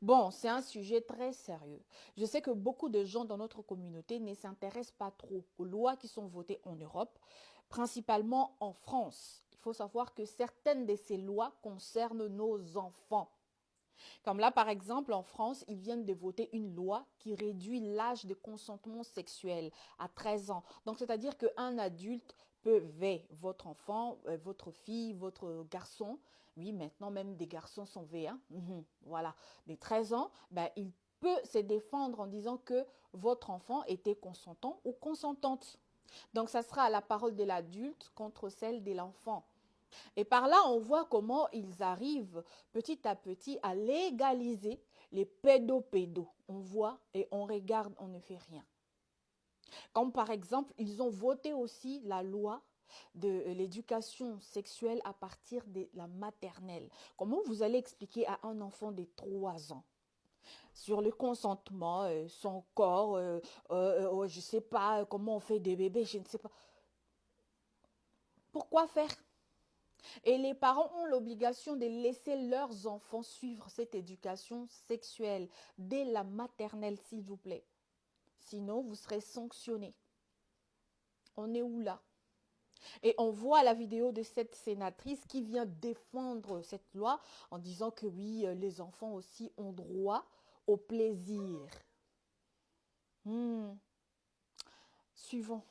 Bon, c'est un sujet très sérieux. Je sais que beaucoup de gens dans notre communauté ne s'intéressent pas trop aux lois qui sont votées en Europe, principalement en France. Il faut savoir que certaines de ces lois concernent nos enfants. Comme là, par exemple, en France, ils viennent de voter une loi qui réduit l'âge de consentement sexuel à 13 ans. Donc, c'est-à-dire qu'un adulte peut ver votre enfant, votre fille, votre garçon. Oui, maintenant, même des garçons sont V, hein. Voilà. Des 13 ans, ben, il peut se défendre en disant que votre enfant était consentant ou consentante. Donc, ça sera la parole de l'adulte contre celle de l'enfant. Et par là, on voit comment ils arrivent petit à petit à légaliser les pédopédos. On voit et on regarde, on ne fait rien. Comme par exemple, ils ont voté aussi la loi de l'éducation sexuelle à partir de la maternelle. Comment vous allez expliquer à un enfant de 3 ans sur le consentement, son corps, je ne sais pas comment on fait des bébés, je ne sais pas. Pourquoi faire? Et les parents ont l'obligation de laisser leurs enfants suivre cette éducation sexuelle dès la maternelle, s'il vous plaît. Sinon, vous serez sanctionnés. On est où là? Et on voit la vidéo de cette sénatrice qui vient défendre cette loi en disant que oui, les enfants aussi ont droit au plaisir. Suivant.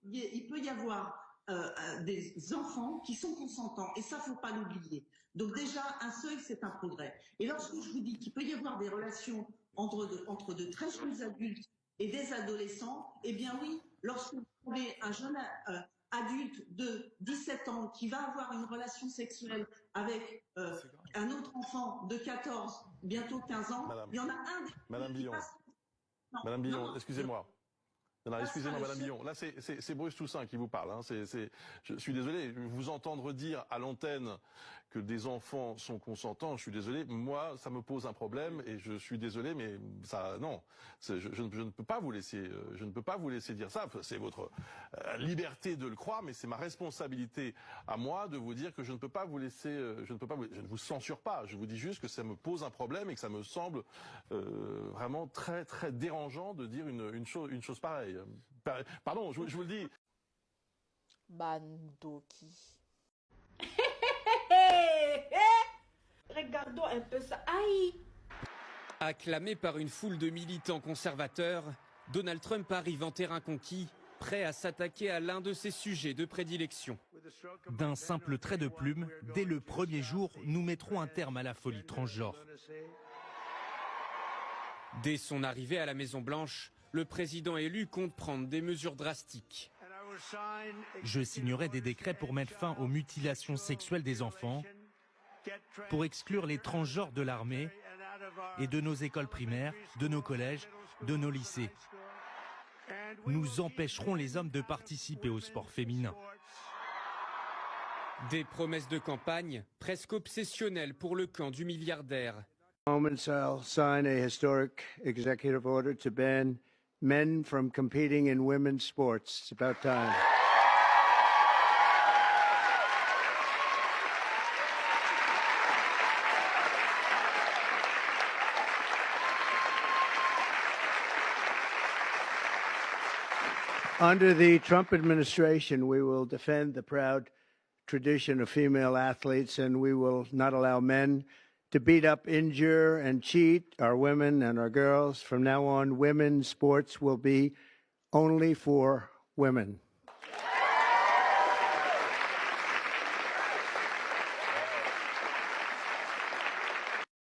Il peut y avoir des enfants qui sont consentants, et ça, faut pas l'oublier. Donc déjà, un seuil, c'est un progrès. Et lorsque je vous dis qu'il peut y avoir des relations entre de très jeunes adultes et des adolescents, eh bien oui, lorsque vous avez un jeune adulte de 17 ans qui va avoir une relation sexuelle avec un autre enfant de 14, bientôt 15 ans, Madame, il y en a un des Madame deux qui Billon, passe. Non, Madame non, Billon, non, excusez-moi. Non, excusez-moi, Madame Billon. Là, c'est Bruce Toussaint qui vous parle. Hein. Je suis désolé. Vous entendre dire à l'antenne que des enfants sont consentants, je suis désolé. Moi, ça me pose un problème et je suis désolé, mais ça, non. Je ne peux pas vous laisser. Je ne peux pas vous laisser dire ça. C'est votre liberté de le croire, mais c'est ma responsabilité à moi de vous dire que je ne peux pas vous laisser. Je ne vous censure pas. Je vous dis juste que ça me pose un problème et que ça me semble vraiment très très dérangeant de dire une chose pareille. Pardon, je vous le dis. Bandoki. Regardons un peu ça. Aïe! Acclamé par une foule de militants conservateurs, Donald Trump arrive en terrain conquis, prêt à s'attaquer à l'un de ses sujets de prédilection. D'un simple trait de plume, dès le premier jour, nous mettrons un terme à la folie transgenre. Dès son arrivée à la Maison-Blanche, le président élu compte prendre des mesures drastiques. Je signerai des décrets pour mettre fin aux mutilations sexuelles des enfants, pour exclure les transgenres de l'armée et de nos écoles primaires, de nos collèges, de nos lycées. Nous empêcherons les hommes de participer au sport féminin. Des promesses de campagne presque obsessionnelles pour le camp du milliardaire. I'll sign a historic executive order to ban men from competing in women's sports. It's about time. Under the Trump administration, we will defend the proud tradition of female athletes, and we will not allow men to beat up, injure, and cheat our women and our girls. From now on, women's sports will be only for women.